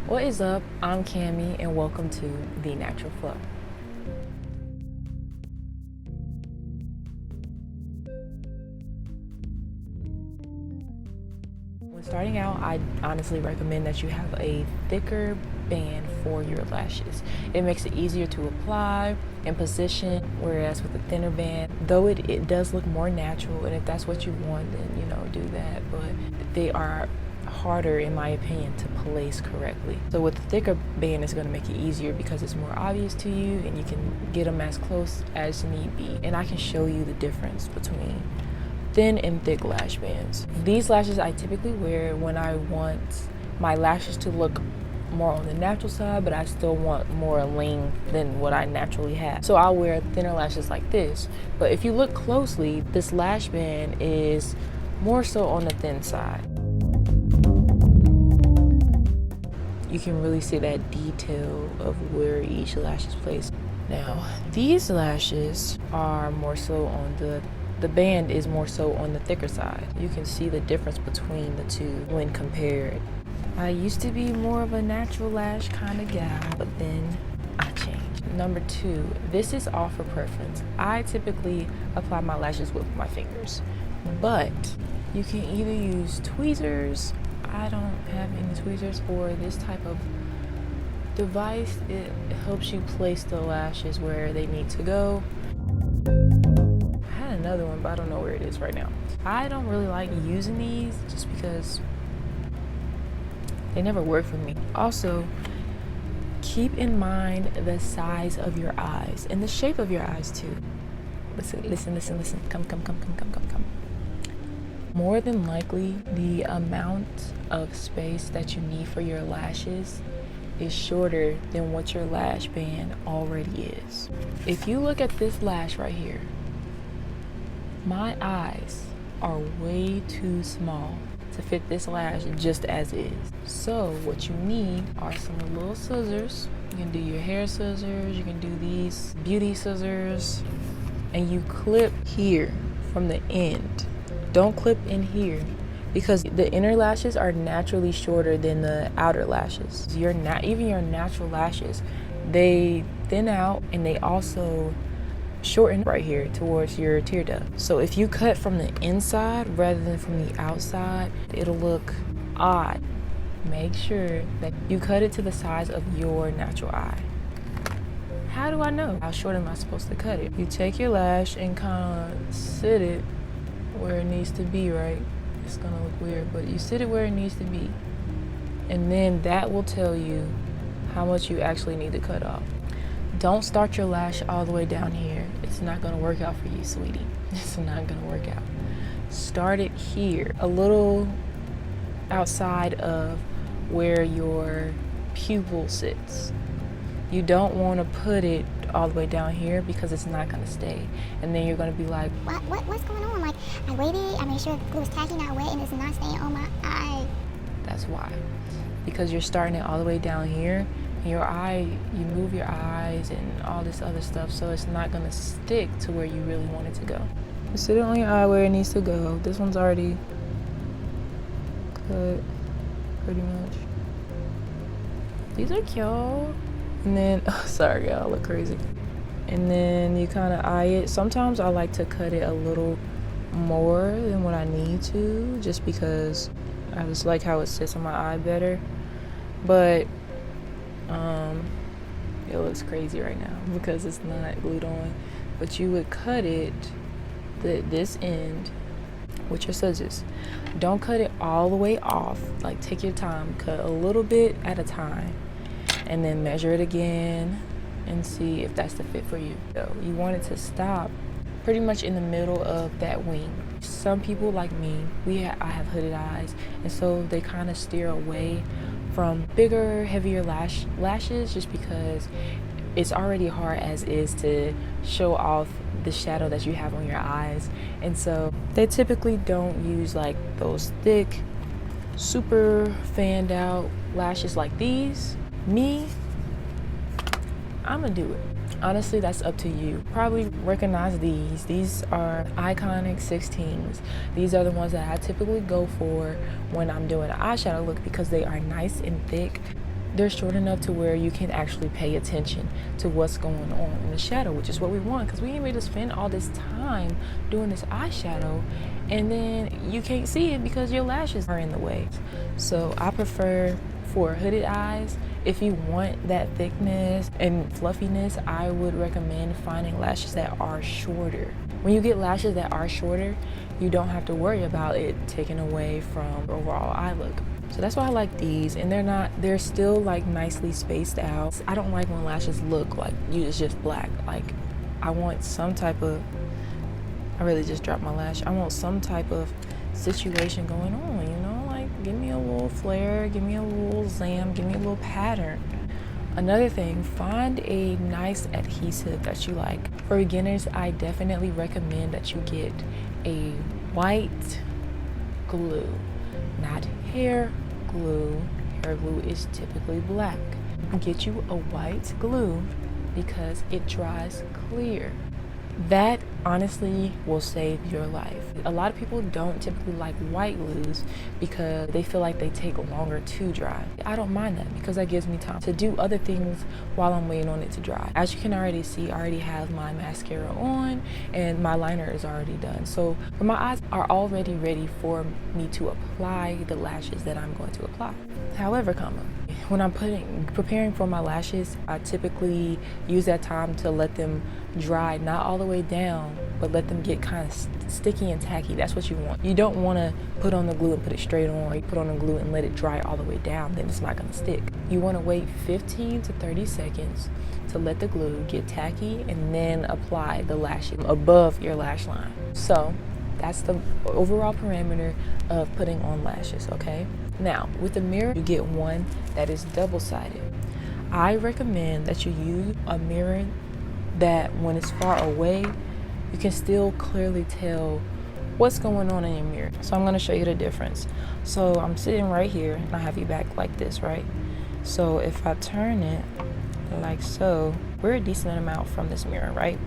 What is up? I'm Kamie and welcome to The Natural Floh. When starting out, I honestly recommend that you have a thicker band for your lashes. It makes it easier to apply and position, whereas with a thinner band, though it does look more natural, and if that's what you want, then do that, but they are harder, in my opinion, to place correctly. So with the thicker band, it's going to make it easier because it's more obvious to you and you can get them as close as need be. And I can show you the difference between thin and thick lash bands. These lashes I typically wear when I want my lashes to look more on the natural side, but I still want more length than what I naturally have. So I'll wear thinner lashes like this. But if you look closely, this lash band is more so on the thin side. You can really see that detail of where each lash is placed. Now, these lashes are more so on the band is more so on the thicker side. You can see the difference between the two when compared. I used to be more of a natural lash kind of gal, but then I changed. Number 2, this is all for preference. I typically apply my lashes with my fingers, but you can either use tweezers. I don't have any tweezers, or this type of device. It helps you place the lashes where they need to go. I had another one, but I don't know where it is right now. I don't really like using these just because they never work for me. Also, keep in mind the size of your eyes and the shape of your eyes too. Listen. Come. More than likely, the amount of space that you need for your lashes is shorter than what your lash band already is. If you look at this lash right here, my eyes are way too small to fit this lash just as is. So what you need are some little scissors. You can do your hair scissors, you can do these beauty scissors, and you clip here from the end. Don't clip in here because the inner lashes are naturally shorter than the outer lashes. Even your natural lashes, they thin out and they also shorten right here towards your tear duct. So if you cut from the inside rather than from the outside, it'll look odd. Make sure that you cut it to the size of your natural eye. How do I know? How short am I supposed to cut it? You take your lash and kind of sit it where it needs to be, right? It's gonna look weird, but you sit it where it needs to be. And then that will tell you how much you actually need to cut off. Don't start your lash all the way down here. It's not gonna work out for you, sweetie. It's not gonna work out. Start it here, a little outside of where your pupil sits. You don't want to put it all the way down here because it's not going to stay, and then you're going to be like, what's going on? Like, I waited, I made sure the glue was tacky, not wet, and it's not staying on my eye. That's why. Because you're starting it all the way down here, and your eye, you move your eyes and all this other stuff, so it's not going to stick to where you really want it to go. You sit it on your eye where it needs to go. This one's already cut pretty much. These are cute. And then, sorry y'all, I look crazy. And then you kind of eye it. Sometimes I like to cut it a little more than what I need to, just because I just like how it sits on my eye better. But it looks crazy right now because it's not glued on. But you would cut it, this end, with your scissors. Don't cut it all the way off. Like, take your time, cut a little bit at a time, and then measure it again and see if that's the fit for you. So you want it to stop pretty much in the middle of that wing. Some people like me, I have hooded eyes, and so they kind of steer away from bigger, heavier lashes just because it's already hard as is to show off the shadow that you have on your eyes. And so they typically don't use like those thick, super fanned out lashes like these. Me, I'm gonna do it. Honestly, that's up to you. Probably recognize these. These are iconic 16s. These are the ones that I typically go for when I'm doing an eyeshadow look because they are nice and thick. they're short enough to where you can actually pay attention to what's going on in the shadow, which is what we want, because we ain't ready to spend all this time doing this eyeshadow and then you can't see it because your lashes are in the way. So I prefer for hooded eyes, if you want that thickness and fluffiness, I would recommend finding lashes that are shorter. When you get lashes that are shorter, you don't have to worry about it taking away from overall eye look. So that's why I like these, and they're still like nicely spaced out. I don't like when lashes look like it's just black. Like I want some type of, I really just dropped my lash. I want some type of situation going on, you know, like give me a little flare, give me a little zam, give me a little pattern. Another thing, find a nice adhesive that you like. For beginners, I definitely recommend that you get a white glue, not hair glue. Hair glue is typically black. Get you a white glue because it dries clear. That honestly will save your life. A lot of people don't typically like white glues because they feel like they take longer to dry. I don't mind that because that gives me time to do other things while I'm waiting on it to dry. As you can already see, I already have my mascara on and my liner is already done. So my eyes are already ready for me to apply the lashes that I'm going to apply. However, when I'm preparing for my lashes, I typically use that time to let them dry, not all the way down, but let them get kind of sticky and tacky. That's what you want. You don't want to put on the glue and put it straight on, or you put on the glue and let it dry all the way down, then it's not going to stick. You want to wait 15 to 30 seconds to let the glue get tacky and then apply the lashes above your lash line. So that's the overall parameter of putting on lashes, okay? Now, with the mirror, you get one that is double-sided. I recommend that you use a mirror that when it's far away, you can still clearly tell what's going on in your mirror. So I'm going to show you the difference. So I'm sitting right here and I have you back like this, right? So if I turn it like so, we're a decent amount from this mirror, right?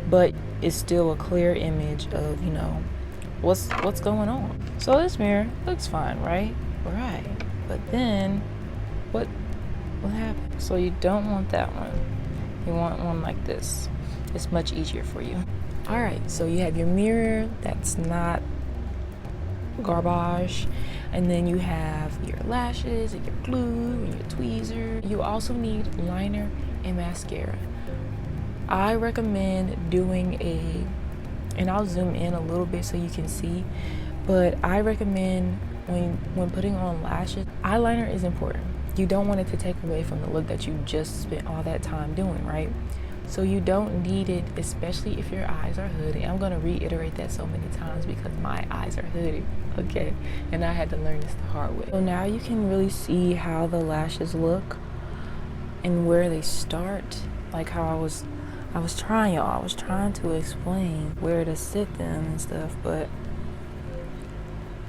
But it's still a clear image of, you know, what's going on. So this mirror looks fine, right? Right. But then what happened? So you don't want that one. You want one like this. It's much easier for you. All right, so you have your mirror that's not garbage, and then you have your lashes and your glue and your tweezer. You also need liner and mascara. I recommend doing and I'll zoom in a little bit so you can see, but I recommend when putting on lashes, eyeliner is important. You don't want it to take away from the look that you just spent all that time doing, right? So you don't need it, especially if your eyes are hooded. I'm going to reiterate that so many times because my eyes are hooded, okay? And I had to learn this the hard way. So now you can really see how the lashes look and where they start. Like how I was trying to explain where to sit them and stuff, but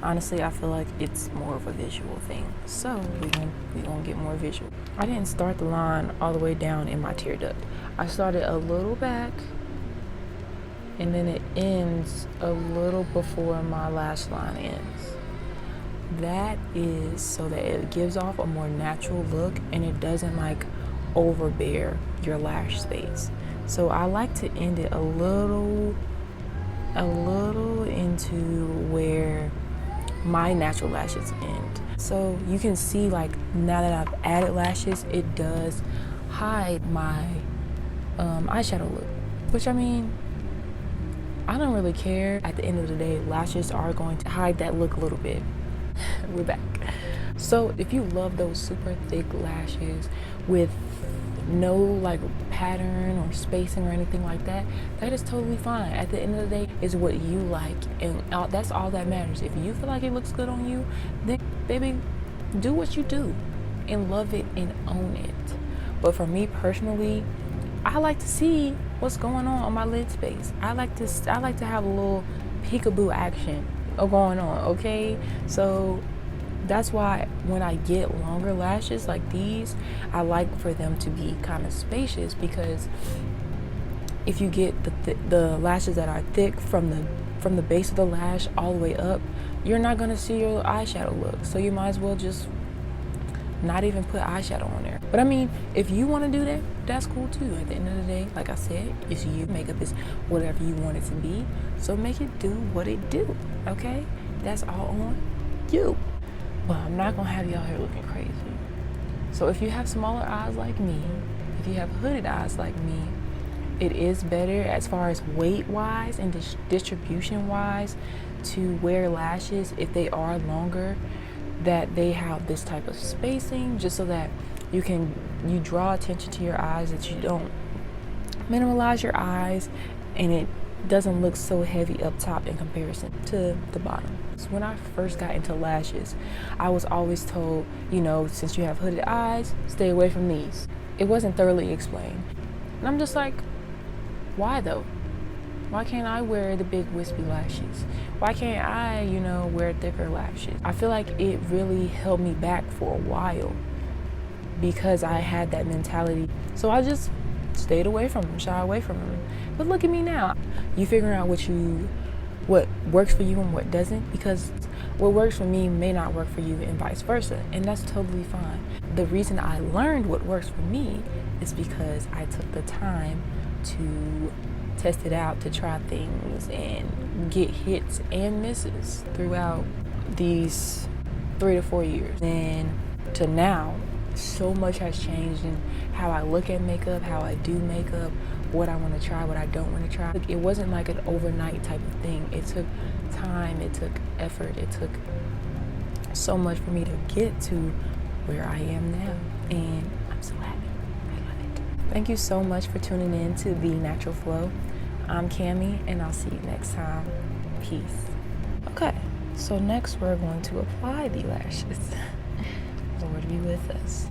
honestly, I feel like it's more of a visual thing. So we're gonna get more visual. I didn't start the line all the way down in my tear duct. I started a little back and then it ends a little before my lash line ends. That is so that it gives off a more natural look and it doesn't like overbear your lash space. So I like to end it a little into where my natural lashes end. So you can see, like, now that I've added lashes, it does hide my eyeshadow look, which, I mean, I don't really care. At the end of the day, lashes are going to hide that look a little bit. We're back. So if you love those super thick lashes with no like pattern or spacing or anything like that, that is totally fine. At the end of the day, it's what you like, and that's all that matters. If you feel like it looks good on you, then baby, do what you do and love it and own it. But for me personally, I like to see what's going on my lid space. I like to have a little peekaboo action going on, okay? So that's why when I get longer lashes like these, I like for them to be kind of spacious, because if you get the lashes that are thick from the base of the lash all the way up, you're not going to see your eyeshadow look. So you might as well just not even put eyeshadow on there. But I mean, if you want to do that, that's cool too. At the end of the day, like I said, it's you. Makeup is whatever you want it to be, so make it do what it do, okay? That's all on you. Well, I'm not gonna have y'all here looking crazy. So if you have smaller eyes like me, if you have hooded eyes like me, it is better as far as weight-wise and distribution-wise to wear lashes if they are longer, that they have this type of spacing, just so that you draw attention to your eyes, that you don't minimalize your eyes and it doesn't look so heavy up top in comparison to the bottom. So when I first got into lashes, I was always told, you know, since you have hooded eyes, stay away from these. It wasn't thoroughly explained. And I'm just like, why though? Why can't I wear the big wispy lashes? Why can't I, you know, wear thicker lashes? I feel like it really held me back for a while because I had that mentality. So I just stayed away from them, shy away from them. But look at me now. You figuring out what works for you and what doesn't, because what works for me may not work for you and vice versa, and that's totally fine. The reason I learned what works for me is because I took the time to test it out, to try things and get hits and misses throughout these 3 to 4 years. And to now, so much has changed in how I look at makeup, how I do makeup, what I want to try, what I don't want to try. It wasn't like an overnight type of thing. It took time, it took effort, it took so much for me to get to where I am now, and I'm so happy. I love it. Thank you so much for tuning in to The Natural Floh. I'm Kamie, and I'll see you next time. Peace. Okay, so next we're going to apply the lashes. Lord be with us.